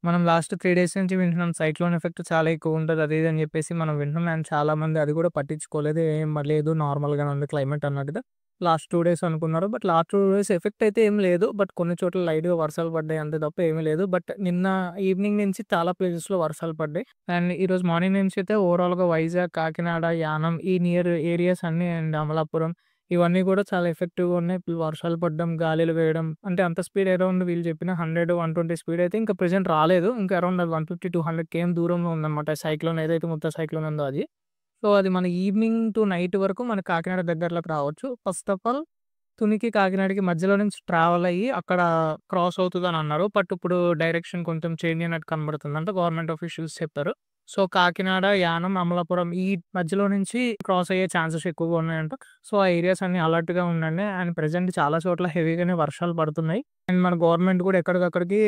మనం last 3 days నుంచి వింటున్నాం సైక్లోన్ ఎఫెక్ట్ చాలా ఎక్కువుంటది. అది ఇది అని జెప్పేసి మనం వింటున్నాం. అండ్ చాలామంది అది గూడా పట్టించుకోలేదు. ఏం లేదు నార్మల్‌గానే ఉంది క్లైమేట్ అన్నట్టుగా. లాస్ట్ 2 డేస్ అనుకున్నారు. బట్ లాస్ట్ 2 డేస్ ఎఫెక్ట్ అయితే ఏం లేదు. బట్ కొన్ని చోట్ల లైట్‌గా వర్షాలు పడ్డాయి అంతే తప్ప ఏమీ లేదు. బట్ నిన్న ఈవినింగ్ నుంచి చాలా ప్లేసెస్‌లో వర్షాలు పడ్డాయి. అండ్ ఈరోజు మార్నింగ్ నుంచి అయితే ఓవరాల్‌గా వైజాగ్, కాకినాడ, యానం ఈ నియర్ ఏరియాస్ అన్నీ అండ్ అమలాపురం ఇవన్నీ గూడా చాలా ఎఫెక్టివ్‌గా ఉన్నాయి. ఇప్పుడు వర్షాలు పడడం, గాలులు వేయడం అంటే అంత స్పీడ్ అరౌండ్ వీళ్ళు చెప్పిన 100, 120 స్పీడ్ అయితే ఇంకా ప్రెజెంట్ రాలేదు. ఇంకా అరౌండ్ 150-200 కేఎం దూరంలో ఉందన్నమాట. సైక్లోన్ ఏదైతే మొత్తం సైక్లోన్ ఉందో అది. సో, అది మన ఈవినింగ్ టు నైట్ వరకు మన కాకినాడ దగ్గరలోకి రావచ్చు. ఫస్ట్ ఆఫ్ ఆల్ తునికి, కాకినాడకి మధ్యలో నుంచి ట్రావెల్ అయ్యి అక్కడ క్రాస్ అవుతదనన్నారు. బట్ ఇప్పుడు డైరెక్షన్ కొంచెం చేంజ్ అయినట్టు కనబడుతుంది. అంటే గవర్నమెంట్ ఆఫీషియల్స్ చెప్పారు. సో, కాకినాడ, యానం, అమలాపురం ఈ మధ్యలో నుంచి క్రాస్ అయ్యే ఛాన్సెస్ ఎక్కువగా ఉన్నాయంట. సో, ఆ ఏరియాస్ అన్నీ అలర్ట్‌గా ఉండండి. అండ్ ప్రెజెంట్ చాలా చోట్ల హెవీగానే వర్షాలు పడుతున్నాయి. అండ్ మన గవర్నమెంట్ కూడా ఎక్కడికక్కడికి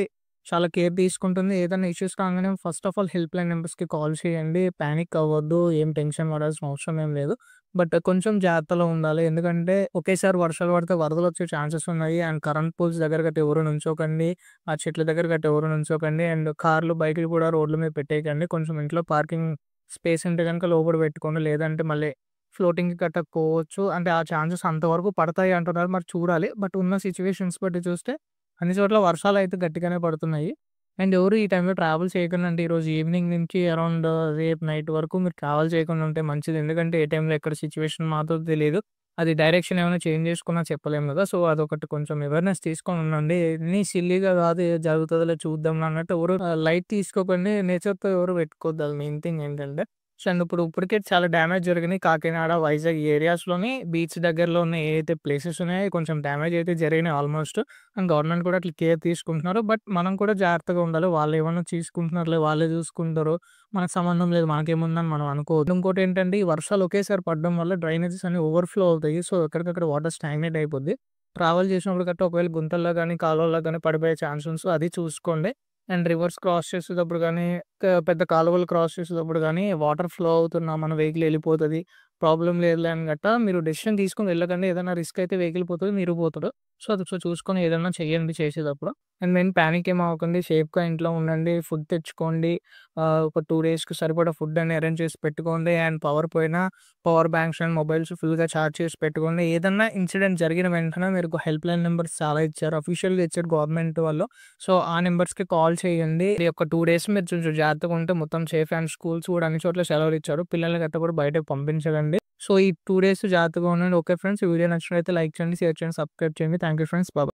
చాలా కేర్ తీసుకుంటుంది. ఏదైనా ఇష్యూస్ రాంగానే first of all helpline నంబర్స్‌కి కాల్ చేయండి. పానిక్ అవ్వద్దు. ఏం టెన్షన్ పడాల్సిన అవసరం ఏం లేదు. బట్ కొంచెం జాగ్రత్తలో ఉండాలి. ఎందుకంటే ఒకేసారి వర్షాలు పడితే వరదలొచ్చే ఛాన్సెస్ ఉన్నాయి. అండ్ కరెంట్ పోల్స్ దగ్గర గట్టా ఎవరు నుంచోకండి. ఆ చెట్ల దగ్గర గట్టా ఎవరు నుంచోకండి. అండ్ కార్లు, బైకులు కూడా రోడ్ల మీద పెట్టేయకండి. కొంచెం ఇంట్లో పార్కింగ్ స్పేస్ ఉంటే గనుక లోపల పెట్టుకోండి. లేదంటే మళ్ళీ ఫ్లోటింగ్‌కి గట్టా పోవచ్చు. అంటే ఆ ఛాన్సెస్ అంతవరకు పడతాయి అంటున్నారు. మరి చూడాలి. బట్ ఉన్న సిట్యుయేషన్స్ బట్టి చూస్తే అన్ని చోట్ల వర్షాలయితే గట్టిగానే పడుతున్నాయి. అండ్ ఎవరు ఈ టైంలో ట్రావెల్ చేయకండి. అంటే ఈరోజు ఈవినింగ్ నుంచి అరౌండ్ రేపు నైట్ వరకు మీరు ట్రావెల్ చేయకుండా ఉంటే మంచిది. ఎందుకంటే ఏ టైంలో ఎక్కడ సిట్యుయేషన్ మారుతదో తెలీదు. అది డైరెక్షన్ ఏమైనా చేంజ్ చేసుకున్నా చెప్పలేం గదా! సో, అదొకటి కొంచెం అవేర్‌నెస్ తీసుకొని ఉండండి. ఎన్ని సిల్లీగా కాదు ఏది జరుగుతదిలే చూద్దాంలే అన్నట్టు ఎవరు లైట్ తీసుకోకండి. నేచర్‌తో ఎవరు పెట్టుకోవద్దు. అది మెయిన్ థింగ్ ఏంటంటే సో, అండ్ ఇప్పుడు ఇప్పటికే చాలా డ్యామేజ్ జరిగినాయి. కాకినాడ, వైజాగ్ ఈ ఏరియాస్‌లోని బీచ్ దగ్గరలో ఉన్న ఏదైతే ప్లేసెస్ ఉన్నాయో కొంచెం డ్యామేజ్ అయితే జరిగినాయి ఆల్మోస్ట్. అండ్ గవర్నమెంట్ కూడా అట్లా కేర్ తీసుకుంటున్నారు. బట్ మనం కూడా జాగ్రత్తగా ఉండాలి. వాళ్ళేమన్నా తీసుకుంటున్నారులే, వాళ్ళే చూసుకుంటారు. మనకు సంబంధం లేదు. మనకేముందని మనం అనుకోవద్దు. ఇంకోటేంటంటే ఈ వర్షాలు ఒకేసారి పడడం వల్ల డ్రైనేజెస్ అన్నీ ఓవర్‌ఫ్లో అవుతాయి. సో, ఎక్కడికక్కడ వాటర్ స్టాగ్నేట్ అయిపోద్ది. ట్రావెల్ చేసినప్పుడు గట్టా ఒకవేళ గుంతల్లో గానీ, కాలువల్లో గానీ పడిపోయే ఛాన్స్ ఉంది. సో, అది చూసుకోండి. అండ్ రివర్స్ క్రాస్ చేసేటప్పుడు గానీ, పెద్ద కాలువలు క్రాస్ చేసేటప్పుడు గానీ, వాటర్ ఫ్లో అవుతున్నా మన వెహికల్ ఎళ్ళిపోతది. ప్రాబ్లమ్ లేదులే అని గట్టా మీరు డెసిషన్ తీసుకొని వెళ్ళకండి. ఏదైనా రిస్క్ అయితే వెహికల్ పోతది, మీరు పోతారు. సో, అది చూసుకొని ఏదన్నా చేయండి చేసేటప్పుడు. అండ్ మెయిన్ పానిక్ ఏమి అవ్వకండి. సేఫ్‌గా ఇంట్లో ఉండండి. ఫుడ్ తెచ్చుకోండి. ఒక 2 డేస్‌కి సరిపడా ఫుడ్ అన్ని అరేంజ్ చేసి పెట్టుకోండి. అండ్ పవర్ పోయినా పవర్ బ్యాంక్స్ అండ్ మొబైల్స్ ఫుల్‌గా చార్జ్ చేసి పెట్టుకోండి. ఏదన్నా ఇన్సిడెంట్ జరిగిన వెంటనే మీరు హెల్ప్ లైన్ నంబర్స్ చాలా ఇచ్చారు. అఫీషియల్‌గా ఇచ్చారు గవర్నమెంట్ వాళ్ళు. సో, ఆ నంబర్స్‌కి కాల్ చేయండి. ఈ యొక్క 2 డేస్ మీరు కొంచెం జాగ్రత్తగా ఉంటే మొత్తం సేఫ్ అండ్ స్కూల్స్ కూడా అన్ని చోట్ల సెలవులిచ్చారు. పిల్లల్ని గట్టా కూడా బయటకి పంపించకండి. సో, ఈ 2 డేస్ జాగ్రత్తగా ఉండండి. Okay friends. ఈ వీడియో నచ్చినట్లయితే లైక్ చేయండి, షేర్ చేయండి, సబ్స్క్రైబ్ చేయండి. Thank you friends. బాయ్.